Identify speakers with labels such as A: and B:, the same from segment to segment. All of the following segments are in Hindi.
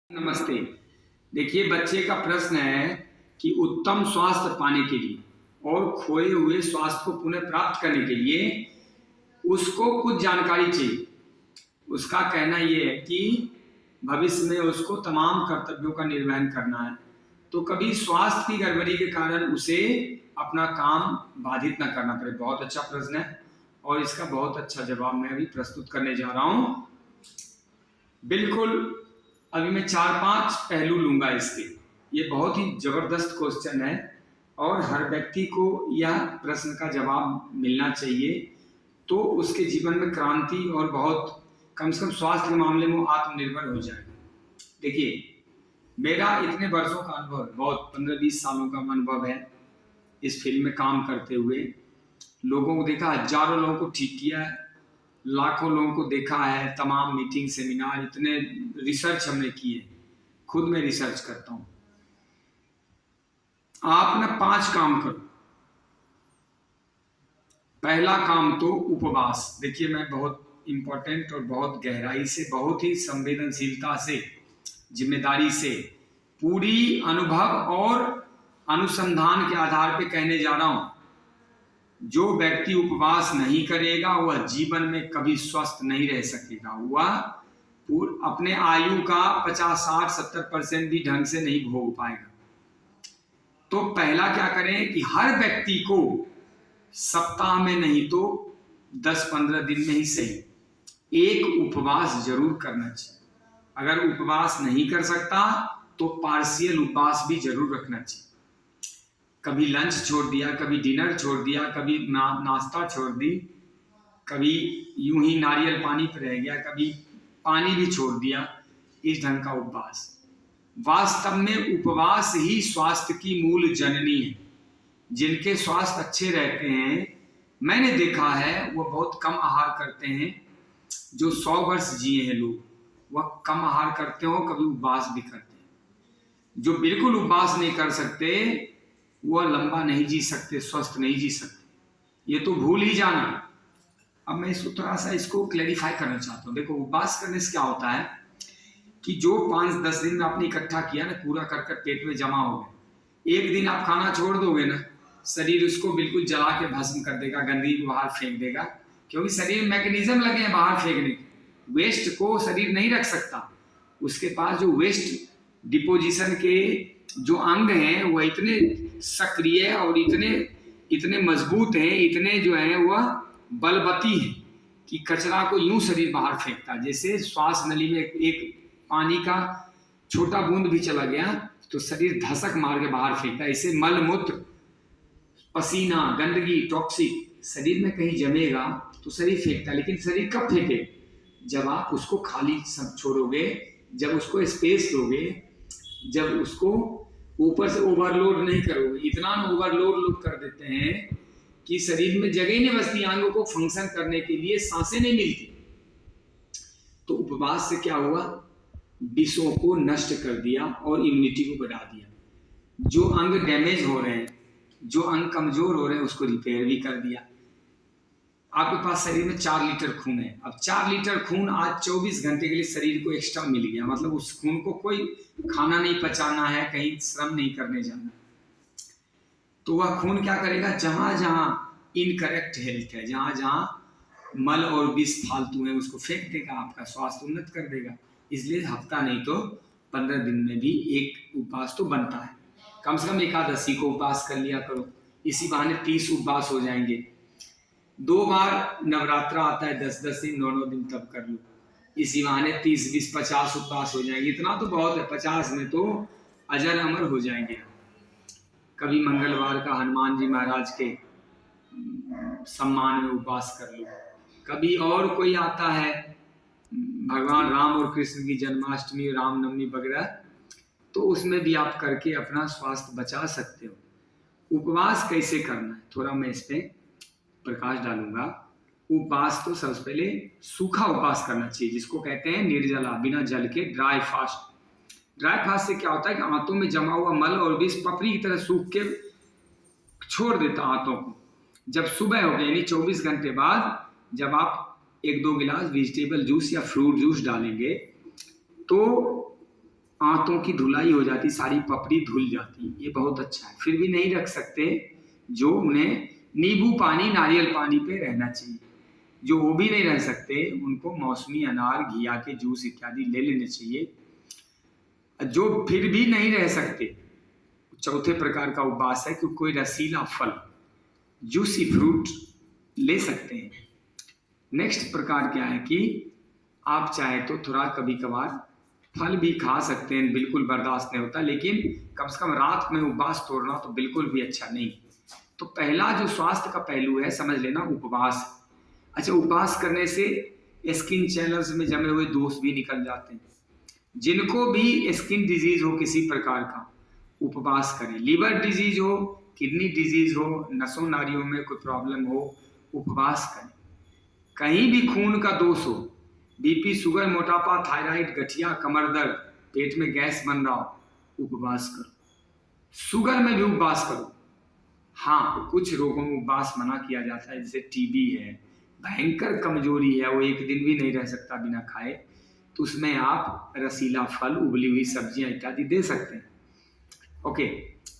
A: नमस्ते। देखिए, बच्चे का प्रश्न है कि उत्तम स्वास्थ्य पाने के लिए और खोए हुए स्वास्थ्य को पुनः प्राप्त करने के लिए उसको कुछ जानकारी चाहिए। उसका कहना ये है कि भविष्य में उसको तमाम कर्तव्यों का निर्वहन करना है, तो कभी स्वास्थ्य की गड़बड़ी के कारण उसे अपना काम बाधित न करना पड़े। बहुत अच्छा प्रश्न है और इसका बहुत अच्छा जवाब मैं अभी प्रस्तुत करने जा रहा हूं। बिल्कुल, अभी मैं 4-5 पहलू लूंगा इसके। ये बहुत ही जबरदस्त क्वेश्चन है और हर व्यक्ति को यह प्रश्न का जवाब मिलना चाहिए, तो उसके जीवन में क्रांति और बहुत कम से कम स्वास्थ्य के मामले में आत्मनिर्भर हो जाएगा। देखिए, मेरा इतने वर्षों का अनुभव, बहुत 15-20 सालों का अनुभव है इस फील्ड में काम करते हुए। लोगों को देखा, हजारों लोगों को ठीक किया है, लाखों लोगों को देखा है, तमाम मीटिंग सेमिनार, इतने रिसर्च हमने किए। खुद मैं रिसर्च करता हूं। आप ना 5 काम करो। पहला काम तो उपवास। देखिए, मैं बहुत इंपॉर्टेंट और बहुत गहराई से, बहुत ही संवेदनशीलता से, जिम्मेदारी से, पूरी अनुभव और अनुसंधान के आधार पे कहने जा रहा हूं। जो व्यक्ति उपवास नहीं करेगा वह जीवन में कभी स्वस्थ नहीं रह सकेगा। वह अपने आयु का 50-60-70% भी ढंग से नहीं भोग पाएगा। तो पहला क्या करें कि हर व्यक्ति को सप्ताह में नहीं तो 10-15 दिन में ही सही एक उपवास जरूर करना चाहिए। अगर उपवास नहीं कर सकता तो पार्शियल उपवास भी जरूर रखना चाहिए। कभी लंच छोड़ दिया, कभी डिनर छोड़ दिया, कभी नाश्ता छोड़ दी, कभी यूं ही नारियल पानी पर रह गया, कभी पानी भी छोड़ दिया। इस ढंग का उपवास, वास्तव में उपवास ही स्वास्थ्य की मूल जननी है। जिनके स्वास्थ्य अच्छे रहते हैं, मैंने देखा है, वो बहुत कम आहार करते हैं। जो 100 वर्ष जिए हैं लोग, वह कम आहार करते हो, कभी उपवास भी करते हैं। जो बिल्कुल उपवास नहीं कर सकते वह लंबा नहीं जी सकते, स्वस्थ नहीं जी सकते। ये तो भूल ही जाना। अब मैं इसको थोड़ा सा इसको क्लैरिफाई करना चाहता हूँ। देखो, उपवास करने से क्या होता है कि जो 5-10 दिन में आपने इकट्ठा किया ना, पूरा कर कर पेट में जमा हो गया, एक दिन आप खाना छोड़ दोगे ना, शरीर उसको बिल्कुल जला के भस्म कर देगा, गंदगी को बाहर फेंक देगा। क्योंकि शरीर में मैकेनिज्म लगे हैं बाहर फेंकने के। वेस्ट को शरीर नहीं रख सकता। उसके पास जो वेस्ट डिपोजिशन के जो अंग हैं वह इतने सक्रिय और इतने मजबूत हैं, इतने जो है वह बलवती है कि कचरा को यूं शरीर बाहर फेंकता है। जैसे श्वास नली में एक पानी का छोटा बूंद भी चला गया तो शरीर धसक मार के बाहर फेंकता है। इसे मल मूत्र, पसीना, गंदगी, टॉक्सिक शरीर में कहीं जमेगा तो शरीर फेंकता है। लेकिन शरीर कब फेंके? जब आप उसको खाली सब छोड़ोगे, जब उसको स्पेस दोगे, जब उसको ऊपर से ओवरलोड नहीं करोगे। इतना ओवरलोड लोग कर देते हैं कि शरीर में जगह नहीं बचती, अंगों को फंक्शन करने के लिए सांसें नहीं मिलती। तो उपवास से क्या हुआ? विषों को नष्ट कर दिया और इम्यूनिटी को बढ़ा दिया। जो अंग डैमेज हो रहे हैं, जो अंग कमजोर हो रहे हैं, उसको रिपेयर भी कर दिया। आपके पास शरीर में 4 लीटर खून है। अब 4 लीटर खून आज 24 घंटे के लिए शरीर को एक्स्ट्रा मिल गया। मतलब उस खून को कोई खाना नहीं पचाना है, कहीं श्रम नहीं करने जाना। तो वह खून क्या करेगा? जहां जहां इनकरेक्ट हेल्थ है, जहां जहां मल और विष फालतू है, उसको फेंक देगा, आपका स्वास्थ्य उन्नत कर देगा। इसलिए हफ्ता नहीं तो 15 दिन में भी एक उपवास तो बनता है। कम से कम एकादशी को उपवास कर लिया करो। इसी बहाने 30 उपवास हो जाएंगे। 2 बार नवरात्रा आता है, 10-10 दिन, 9-9 दिन, तब कर लो। इसी बहाने 30-20-50 उपवास हो जाएंगे। इतना तो बहुत है। 50 में तो अजर अमर हो जाएंगे। कभी मंगलवार का हनुमान जी महाराज के सम्मान में उपवास कर लो। कभी और कोई आता है, भगवान राम और कृष्ण की जन्माष्टमी, रामनवमी वगैरह, तो उसमें भी आप करके अपना स्वास्थ्य बचा सकते हो। उपवास कैसे करना है थोड़ा मैं इस पे प्रकाश डालूंगा। उपवास तो सबसे पहले सूखा उपवास करना चाहिए, जिसको कहते हैं निर्जला, बिना जल के, ड्राई फास्ट। ड्राई फास्ट से क्या होता है कि आंतों में जमा हुआ मल और विष पपड़ी की तरह सूख के छोड़ देता आंतों को। जब सुबह हो गई, यानी 24 घंटे बाद, जब आप 1-2 गिलास वेजिटेबल जूस या फ्रूट जूस डालेंगे तो आंतों की धुलाई हो जाती, सारी पपड़ी धुल जाती, ये बहुत अच्छा है। फिर भी नहीं रख सकते, जो उन्हें नींबू पानी नारियल पानी पे रहना चाहिए। जो वो भी नहीं रह सकते, उनको मौसमी अनार घिया के जूस इत्यादि ले लेने चाहिए। जो फिर भी नहीं रह सकते, चौथे प्रकार का उपवास है कि कोई रसीला फल, जूसी फ्रूट ले सकते हैं। नेक्स्ट प्रकार क्या है कि आप चाहे तो थोड़ा कभी कभार फल भी खा सकते हैं, बिल्कुल बर्दाश्त नहीं होता, लेकिन कम से कम रात में उपवास तोड़ना तो बिल्कुल भी अच्छा नहीं। तो पहला जो स्वास्थ्य का पहलू है, समझ लेना, उपवास। अच्छा, उपवास करने से स्किन चैनल्स में जमे हुए दोष भी निकल जाते हैं। जिनको भी स्किन डिजीज हो किसी प्रकार का, उपवास करें। लीवर डिजीज हो, किडनी डिजीज हो, नसों नाड़ियों में कोई प्रॉब्लम हो, उपवास करें। कहीं भी खून का दोष हो, बीपी, शुगर, मोटापा, थायराइड, गठिया, कमर दर्द, पेट में गैस बन रहा हो, उपवास करो। शुगर में भी उपवास करो। हाँ, कुछ रोगों में उपवास मना किया जाता है, जैसे टीबी है, भयंकर कमजोरी है, वो एक दिन भी नहीं रह सकता बिना खाए, तो उसमें आप रसीला फल, उबली हुई सब्जियां इत्यादि दे सकते हैं। ओके,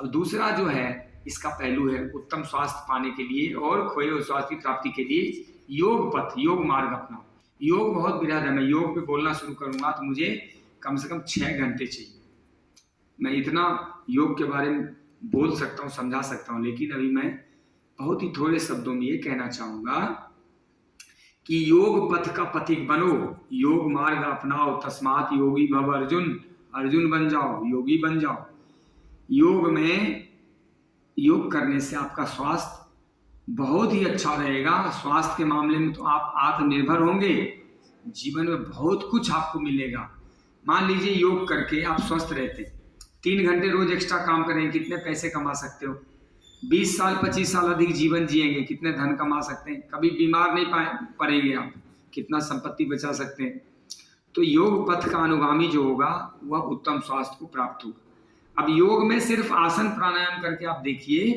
A: अब दूसरा जो है इसका पहलू है उत्तम स्वास्थ्य पाने के लिए और खोए हुए स्वास्थ्य की प्राप्ति के लिए योग पथ, योग मार्ग अपनाओ। योग बहुत बृहद है, मैं योग पे बोलना शुरू करूंगा तो मुझे कम से कम 6 घंटे चाहिए। मैं इतना योग के बारे में बोल सकता हूँ, समझा सकता हूँ, लेकिन अभी मैं बहुत ही थोड़े शब्दों में ये कहना चाहूंगा कि योग पथ का पथिक बनो, योग मार्ग अपनाओ, तस्मात योगी भव अर्जुन, अर्जुन बन जाओ, योगी बन जाओ। योग में, योग करने से आपका स्वास्थ्य बहुत ही अच्छा रहेगा। स्वास्थ्य के मामले में तो आप आत्मनिर्भर होंगे, जीवन में बहुत कुछ आपको मिलेगा। मान लीजिए योग करके आप स्वस्थ रहते, 3 घंटे रोज एक्स्ट्रा काम करेंगे, कितने पैसे कमा सकते हो? 20 साल 25 साल अधिक जीवन जिएंगे, कितने धन कमा सकते हैं? कभी बीमार नहीं पड़ेंगे आप, कितना संपत्ति बचा सकते हैं? तो योग पथ का अनुगामी जो होगा वह उत्तम स्वास्थ्य को प्राप्त होगा। अब योग में सिर्फ आसन प्राणायाम करके आप देखिए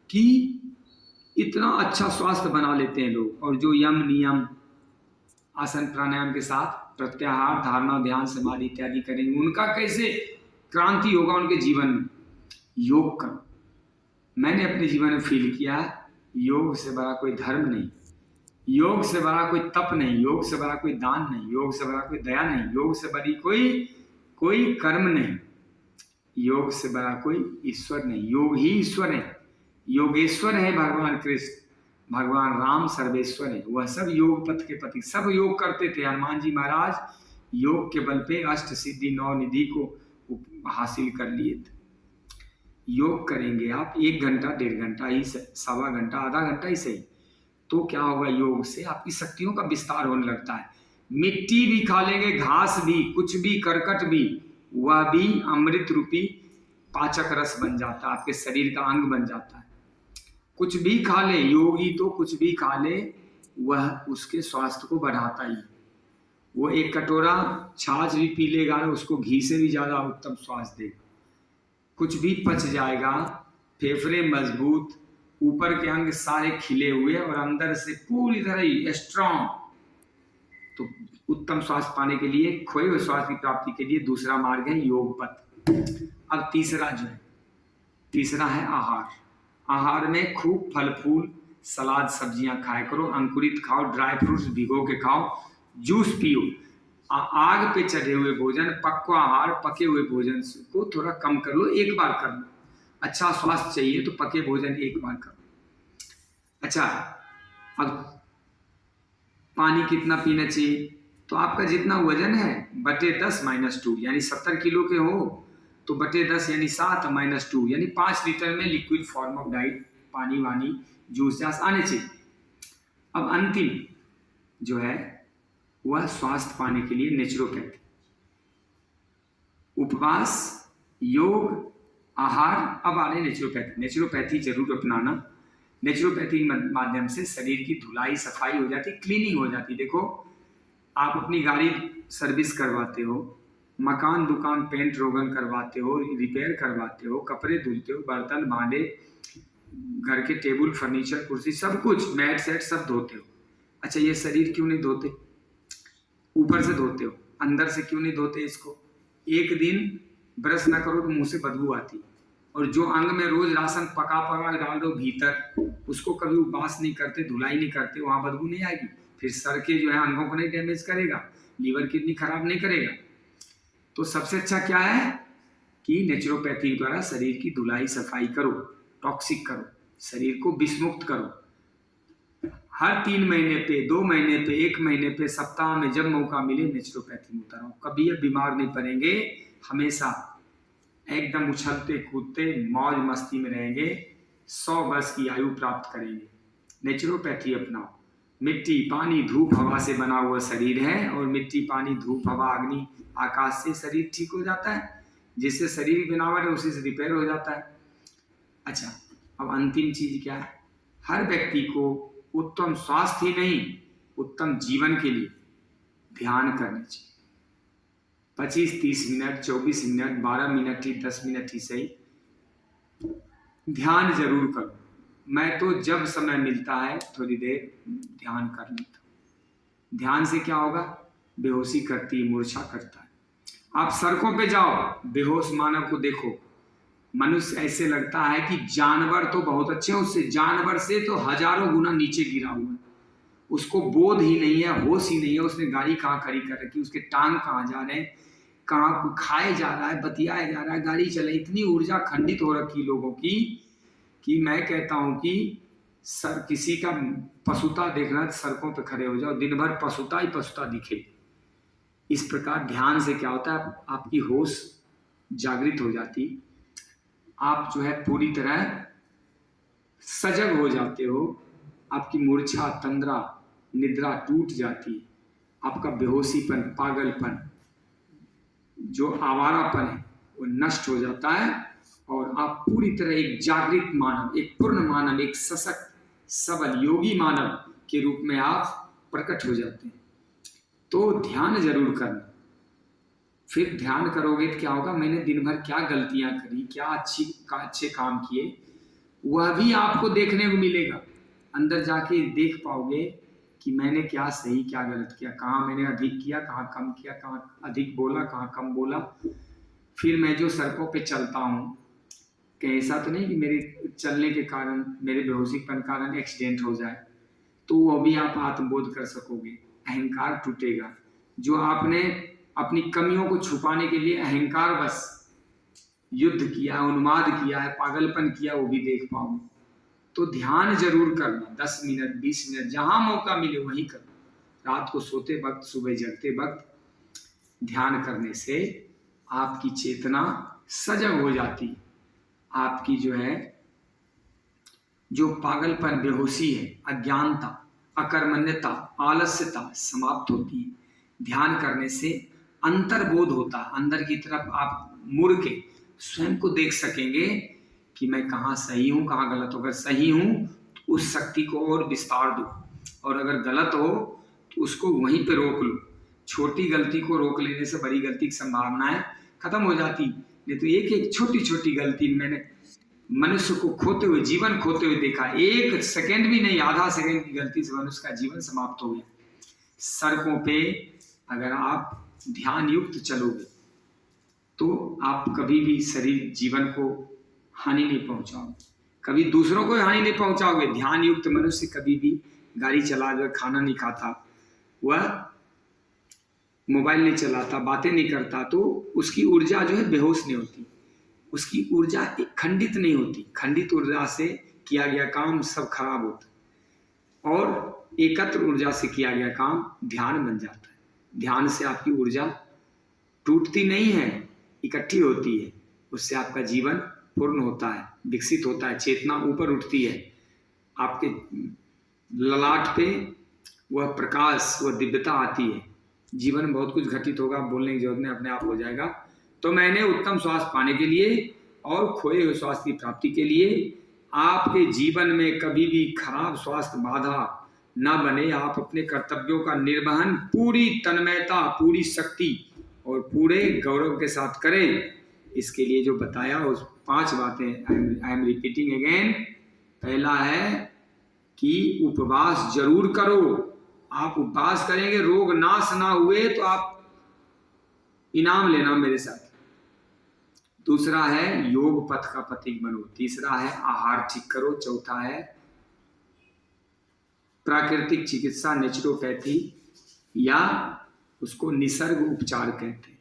A: कि इतना अच्छा स्वास्थ्य बना लेते हैं लोग। और जो यम नियम आसन प्राणायाम के साथ प्रत्याहार, धारणा, ध्यान, समाधि इत्यादि करेंगे, उनका कैसे क्रांति होगा उनके जीवन में। योग करो, मैंने अपने जीवन में फील किया, योग से बड़ा कोई धर्म नहीं, योग से बड़ा कोई तप नहीं, योग से बड़ा कोई दान नहीं, योग से बड़ा कोई दया नहीं, योग से बड़ी कोई कर्म नहीं, योग से बड़ा कोई ईश्वर नहीं। योग ही ईश्वर है, योगेश्वर है भगवान कृष्ण, भगवान राम सर्वेश्वर है, वह सब योग पथ के पति, सब योग करते थे। हनुमान जी महाराज योग के बल पे अष्ट सिद्धि 9 निधि को हासिल कर लिए थे। योग करेंगे आप 1 घंटा, 1.5 घंटा ही, 1.25 घंटा, आधा घंटा ही सही, तो क्या होगा, योग से आपकी शक्तियों का विस्तार होने लगता है। मिट्टी भी खा लेंगे, घास भी, कुछ भी, करकट भी, वह भी अमृत रूपी पाचक रस बन जाता है, आपके शरीर का अंग बन जाता है। कुछ भी खा ले, योगी तो कुछ भी खा ले, वह उसके स्वास्थ्य को बढ़ाता ही। वो 1 कटोरा छाछ भी पी लेगा ना, उसको घी से भी ज्यादा उत्तम स्वास्थ्य देगा। कुछ भी पच जाएगा, फेफड़े मजबूत, ऊपर के अंग सारे खिले हुए और अंदर से पूरी तरह ही स्ट्रॉन्ग। तो उत्तम स्वास्थ्य पाने के लिए, खोए हुए स्वास्थ्य की प्राप्ति के लिए दूसरा मार्ग है योग पथ। अब तीसरा जो है, तीसरा है आहार। आहार में खूब फल फूल, सलाद, सब्जियां खाया करो, अंकुरित खाओ, ड्राई फ्रूट्स भिगो के खाओ, जूस पियो। आग पे चढ़े हुए भोजन, पक्वा आहार, पके हुए भोजन को थोड़ा कम कर लो, 1 बार कर लो। अच्छा स्वास्थ्य चाहिए तो पके भोजन 1 बार कर लो। अच्छा, अब पानी कितना पीना चाहिए? तो आपका जितना वजन है बटे 10 - 2, यानी 70 किलो के हो तो बटे 10 यानी 7 - 2 यानी 5 लीटर में लिक्विड फॉर्म ऑफ डाइट, पानी वानी, जूस जास आने चाहिए। अब अंतिम जो है वह स्वास्थ्य पाने के लिए नेचुरोपैथी, उपवास, योग, आहार। अब आ रहे नेचुरोपैथी। नेचुरोपैथी जरूर अपनाना। नेचुरोपैथी के माध्यम से शरीर की धुलाई सफाई हो जाती, क्लीनिंग हो जाती। देखो, आप अपनी गाड़ी सर्विस करवाते हो, मकान दुकान पेंट रोगन करवाते हो, रिपेयर करवाते हो, कपड़े धुलते हो, बर्तन भांडे, घर के टेबल फर्नीचर कुर्सी सब कुछ, बेड सेट सब धोते हो। अच्छा, ये शरीर क्यों नहीं धोते? ऊपर से धोते हो, अंदर से क्यों नहीं धोते इसको? एक दिन ब्रश ना करो तो मुंह से बदबू आती। और जो अंग में रोज राशन पका पका डाल दो भीतर, उसको कभी उपवास नहीं करते, धुलाई नहीं करते, वहां बदबू नहीं आएगी। फिर सर के जो है अंगों को नहीं डैमेज करेगा, लीवर किडनी खराब नहीं करेगा। तो सबसे अच्छा क्या है कि नेचुरोपैथी द्वारा शरीर की धुलाई सफाई करो, टॉक्सिक करो, शरीर को विषमुक्त करो। हर 3 महीने पे, 2 महीने पे, 1 महीने पे, सप्ताह में जब मौका मिले नेचुरोपैथी में उतरो। कभी ये बीमार नहीं पड़ेंगे, हमेशा एकदम उछलते कूदते मौज मस्ती में रहेंगे, 100 वर्ष की आयु प्राप्त करेंगे। नेचुरोपैथी अपनाओ। मिट्टी पानी धूप हवा से बना हुआ शरीर है, और मिट्टी पानी धूप हवा अग्नि आकाश से शरीर ठीक हो जाता है। जिससे शरीर की बनावट है उसी से रिपेयर हो जाता है। अच्छा, अब अंतिम चीज क्या है? हर व्यक्ति को उत्तम स्वास्थ्य ही नहीं, उत्तम जीवन के लिए ध्यान करना चाहिए। 25-30 मिनट, 24 मिनट, 12 मिनट ही, 10 मिनट ही सही, ध्यान जरूर करो। मैं तो जब समय मिलता है थोड़ी देर ध्यान कर लेता हूं। ध्यान से क्या होगा? बेहोशी करती, मूर्छा करता है। आप सड़कों पे जाओ, बेहोश मानव को देखो, मनुष्य ऐसे लगता है कि जानवर तो बहुत अच्छे हैं, उससे जानवर से तो हजारों गुना नीचे गिरा हुआ है। उसको बोध ही नहीं है, होश ही नहीं है, उसने गाड़ी कहाँ खड़ी कर रखी, उसके टांग कहाँ जा रहे हैं, कहाँ खाए जा रहा है, बतियाए जा रहा है, गाड़ी चले। इतनी ऊर्जा खंडित हो रखी लोगों की कि मैं कहता हूं कि सर किसी का पशुता देखना, सड़कों पे खड़े हो जाओ, दिन भर पशुता ही पशुता दिखे। इस प्रकार ध्यान से क्या होता है, आपकी होश जागृत हो जाती, आप जो है पूरी तरह सजग हो जाते हो, आपकी मूर्छा, तंद्रा, निद्रा टूट जाती, आपका बेहोशीपन, पागलपन, जो आवारापन है वो नष्ट हो जाता है, और आप पूरी तरह एक जागृत मानव, एक पूर्ण मानव, एक सशक्त सबल योगी मानव के रूप में आप प्रकट हो जाते हैं। तो ध्यान जरूर करना। फिर ध्यान करोगे तो क्या होगा? मैंने दिन भर क्या गलतियां करी, क्या अच्छे काम किए, वह भी आपको देखने को मिलेगा। अंदर जाके देख पाओगे कि मैंने क्या सही क्या गलत किया, कहाँ मैंने अधिक किया, कहाँ कम किया, कहाँ अधिक बोला, कहाँ कम बोला। फिर मैं जो सड़कों पे चलता हूँ, कहीं ऐसा तो नहीं कि मेरे चलने के कारण, मेरे बेहोशीपन कारण एक्सीडेंट हो जाए, तो वो भी आप आत्मबोध कर सकोगे, अहंकार टूटेगा। जो आपने अपनी कमियों को छुपाने के लिए अहंकार बस युद्ध किया, उन्माद किया है, पागलपन किया, वो भी देख पाओगे। तो ध्यान जरूर करना, 10 मिनट, 20 मिनट, जहां मौका मिले वहीं करो। रात को सोते वक्त, सुबह जगते वक्त ध्यान करने से आपकी चेतना सजग हो जाती, आपकी जो है जो पागलपन, बेहोशी है, अज्ञानता, अकर्मण्यता, आलस्यता समाप्त होती है। ध्यान करने से अंतर्बोध होता है, अंदर की तरफ आप मुड़ के स्वयं को देख सकेंगे कि मैं कहाँ सही हूँ, कहाँ गलत हूँ। अगर सही हूँ तो उस शक्ति को और विस्तार दो, और अगर गलत हो तो उसको वहीं पे रोक लो। छोटी गलती को रोक लेने से बड़ी गलती की संभावनाएं खत्म हो जाती। नहीं तो एक एक छोटी छोटी गलती, मैंने मनुष्य को खोते हुए, जीवन खोते हुए देखा। 1 सेकंड भी नहीं, आधा सेकंड की गलती से मनुष्य का जीवन समाप्त हो गया। सड़कों पे अगर आप ध्यान युक्त चलोगे तो आप कभी भी शरीर जीवन को हानि नहीं पहुंचाओगे, कभी दूसरों को हानि नहीं पहुंचाओगे। ध्यान युक्त मनुष्य कभी भी गाड़ी चला कर खाना नहीं खाता, वह मोबाइल नहीं चलाता, बातें नहीं करता, तो उसकी ऊर्जा जो है बेहोश नहीं होती, उसकी ऊर्जा खंडित नहीं होती। खंडित ऊर्जा से किया गया काम सब खराब होता है, और एकत्र ऊर्जा से किया गया काम ध्यान बन जाता है। ध्यान से आपकी ऊर्जा टूटती नहीं है, इकट्ठी होती है, उससे आपका जीवन पूर्ण होता है, विकसित होता है, चेतना ऊपर उठती है, आपके ललाट पे वह प्रकाश, वह दिव्यता आती है। जीवन में बहुत कुछ घटित होगा, बोलने की जरूरत नहीं, अपने आप हो जाएगा। तो मैंने उत्तम स्वास्थ्य पाने के लिए और खोए हुए स्वास्थ्य की प्राप्ति के लिए, आपके जीवन में कभी भी खराब स्वास्थ्य बाधा न बने, आप अपने कर्तव्यों का निर्वहन पूरी तन्मयता, पूरी शक्ति और पूरे गौरव के साथ करें। इसके लिए जो बताया उस 5 बातें आई एम रिपीटिंग अगेन। पहला है कि उपवास जरूर करो। आप उपवास करेंगे, रोग नाश ना हुए तो आप इनाम लेना मेरे साथ। दूसरा है योग पथ का पथिक बनो। तीसरा है आहार ठीक करो। चौथा है प्राकृतिक चिकित्सा, नेचुरोपैथी, या उसको निसर्ग उपचार कहते हैं।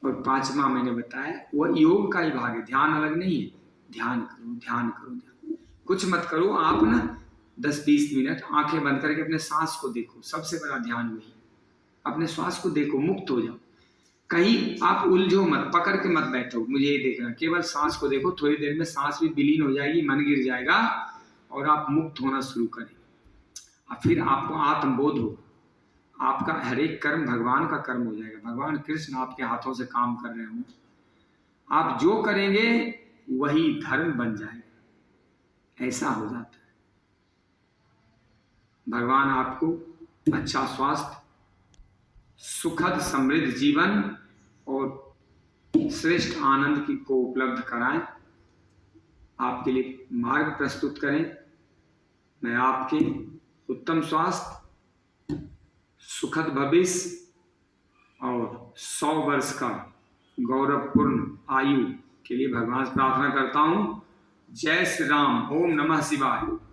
A: और पांचवा मैंने बताया वह योग का ही भाग है, ध्यान अलग नहीं है। ध्यान करो, ध्यान करो, ध्यान। कुछ मत करो आप ना, 10-20 मिनट आंखें बंद करके अपने सांस को देखो। सबसे बड़ा ध्यान वही, अपने श्वास को देखो, मुक्त हो जाओ। कहीं आप उलझो मत, पकड़ के मत बैठो, मुझे ये देखना, केवल सांस को देखो। थोड़ी देर में सांस भी विलीन हो जाएगी, मन गिर जाएगा और आप मुक्त होना शुरू करेंगे। और फिर आपको आत्मबोध होगा। आपका हर एक कर्म भगवान का कर्म हो जाएगा। भगवान कृष्ण आपके हाथों से काम कर रहे होंगे। आप जो करेंगे वही धर्म बन जाएगा, ऐसा हो जाता है। भगवान आपको अच्छा स्वास्थ्य, सुखद समृद्ध जीवन और श्रेष्ठ आनंद की को उपलब्ध कराएं, आपके लिए मार्ग प्रस्तुत करें। मैं आपके उत्तम स्वास्थ्य, सुखद भविष्य और 100 वर्ष का गौरवपूर्ण आयु के लिए भगवान से प्रार्थना करता हूं। जय श्री राम। ओम नमः शिवाय।